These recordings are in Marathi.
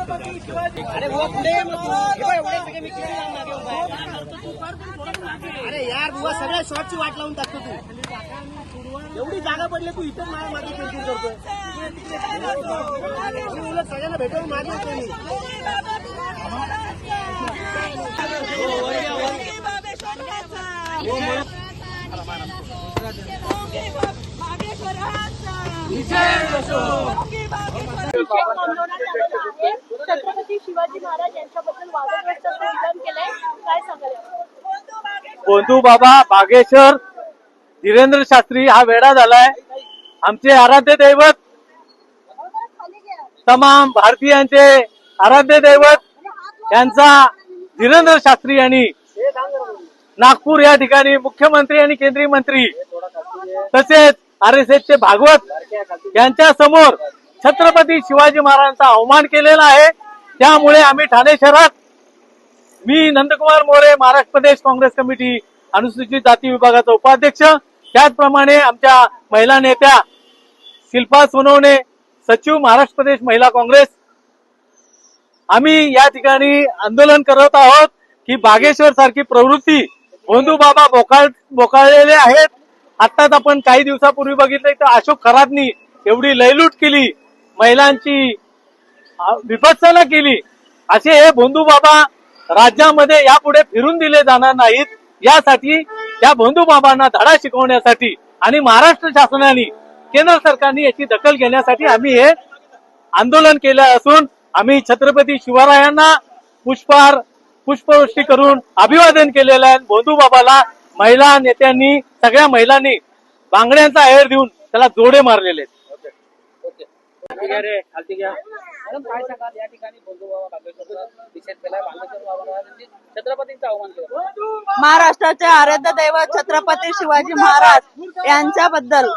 अरे वो पुढे एवढे सगळे मी किती लांब मागे उभा आहे. अरे यार बुवा सगळ्या शॉटची वाट लावून टाकतो तू. एवढी जागा पडली तू इथं माझ्या मागे पेंटिंग करतोय. उलट सगळ्यांना भेटून मागे होतो मी. छत्रपती शिवाजी महाराज यांच्याबद्दल वादग्रस्त विधान केलंय, काय सांगाल? बोंधू बाबा बागेश्वर धीरेंद्र शास्त्री हा वेडा झालाय. आमचे आराध्य दैवत, तमाम भारतीयांचे आराध्य दैवत यांचा धीरेंद्र शास्त्री यांनी नागपूर या ठिकाणी मुख्यमंत्री आणि केंद्रीय मंत्री तसेच RSSचे भागवत यांच्या समोर छत्रपती शिवाजी महाराजांचा अवमान केलेला आहे. त्यामुळे आम्ही ठाणे शहरात, मी नंदकुमार मोरे, महाराष्ट्र प्रदेश काँग्रेस कमिटी अनुसूचित जाती विभागाचा उपाध्यक्ष, त्याचप्रमाणे आमच्या महिला नेत्या शिल्पा सोनवणे, सचिव महाराष्ट्र प्रदेश महिला काँग्रेस, आम्ही या ठिकाणी आंदोलन करत आहोत की बागेश्वर सारखी प्रवृत्ती बोंधू बाबा बोकाळलेले आहेत. आताच आपण काही दिवसापूर्वी बघितलं तर अशोक खरातनी एवढी लयलूट केली, महिलांची विभत्सना केली. असे हे बोंधू बाबा राज्यामध्ये यापुढे फिरून दिले जाणार नाहीत. यासाठी त्या बोंधू बाबांना धडा शिकवण्यासाठी आणि महाराष्ट्र शासनाने, केंद्र सरकारने याची दखल घेण्यासाठी आम्ही हे आंदोलन केलं असून आम्ही छत्रपती शिवरायांना पुष्पवृष्टी करून अभिवादन केलेलं आहे. बोंधू बाबाला महिला नेत्यांनी, सगळ्या महिलांनी बांगड्यांचा आहेर देऊन त्याला जोडे मारलेले आहेत. काय सांगाल या ठिकाणी बोंधू बाबा बागेश्वरचा निषेध केलाय, बागेश्वर बाबांनी छत्रपतींचा अवमान केला. महाराष्ट्राचे आराध्य दैवत छत्रपती शिवाजी महाराज यांच्याबद्दल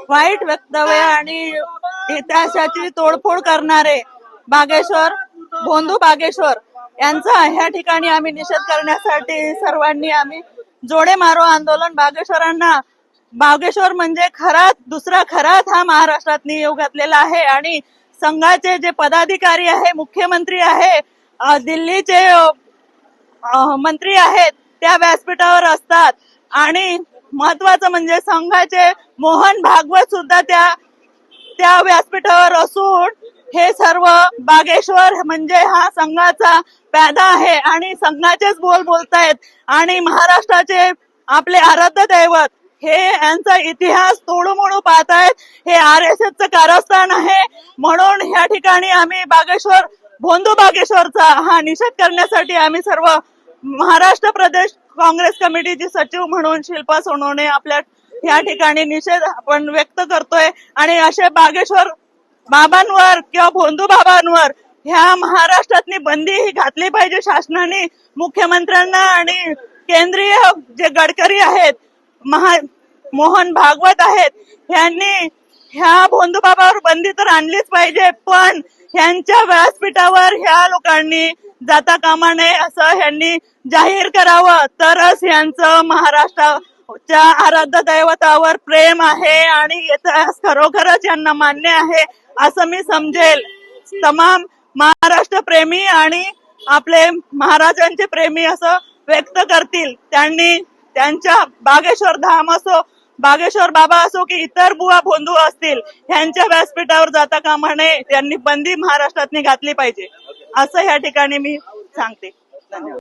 वाईट वक्तव्य आणि इतिहासाची तोडफोड करणारे बोंधू बागेश्वर यांचा ह्या ठिकाणी आम्ही निषेध करण्यासाठी सर्वांनी आम्ही जोडे मारो आंदोलन बागेश्वर म्हणजे दुसरा खरात हा महाराष्ट्रात नियोग घातलेला आहे. आणि संघाचे जे पदाधिकारी आहे, मुख्यमंत्री आहे, दिल्लीचे मंत्री आहेत, त्या व्यासपीठावर असतात. आणि महत्वाचं म्हणजे संघाचे मोहन भागवत सुद्धा त्या व्यासपीठावर असून हे सर्व बागेश्वर म्हणजे हा संघाचा प्यादा आहे आणि संघाचेच बोलतायत. आणि महाराष्ट्राचे आपले आराध्य दैवत हे यांचा इतिहास तोडूमोडू पाहतायत. हे RSSचं कारस्थान आहे. म्हणून ह्या ठिकाणी आम्ही बोंधू बागेश्वरचा हा निषेध करण्यासाठी आम्ही सर्व महाराष्ट्र प्रदेश काँग्रेस कमिटीची सचिव म्हणून शिल्पा सोनवणे आपल्या ह्या ठिकाणी निषेध आपण व्यक्त करतोय. आणि असे बागेश्वर बाबांवर किंवा बोंधू बाबांवर ह्या महाराष्ट्रातली बंदी ही घातली पाहिजे शासनाने. मुख्यमंत्र्यांना आणि केंद्रीय जे गडकरी आहेत, मोहन भागवत आहेत, यांनी ह्या बोंधू बाबावर बंदी तर आणलीच पाहिजे. पण ह्यांच्या व्यासपीठावर ह्या लोकांनी जाता कामा नये असं ह्यांनी जाहीर करावं. तरच यांचं महाराष्ट्राच्या आराध्य दैवतावर प्रेम आहे आणि इतिहास खरोखरच यांना मान्य आहे असं मी समजेल. तमाम महाराष्ट्र प्रेमी आणि आपले महाराजांचे प्रेमी असं व्यक्त करतील. त्यांनी त्यांच्या बागेश्वर धाम असो, बागेश्वर बाबा असो की इतर बुवा बोंधू असतील, ह्यांच्या व्यासपीठावर जाता कामा नये. त्यांनी बंदी महाराष्ट्रातनी घातली पाहिजे असं ह्या ठिकाणी मी सांगते. धन्यवाद.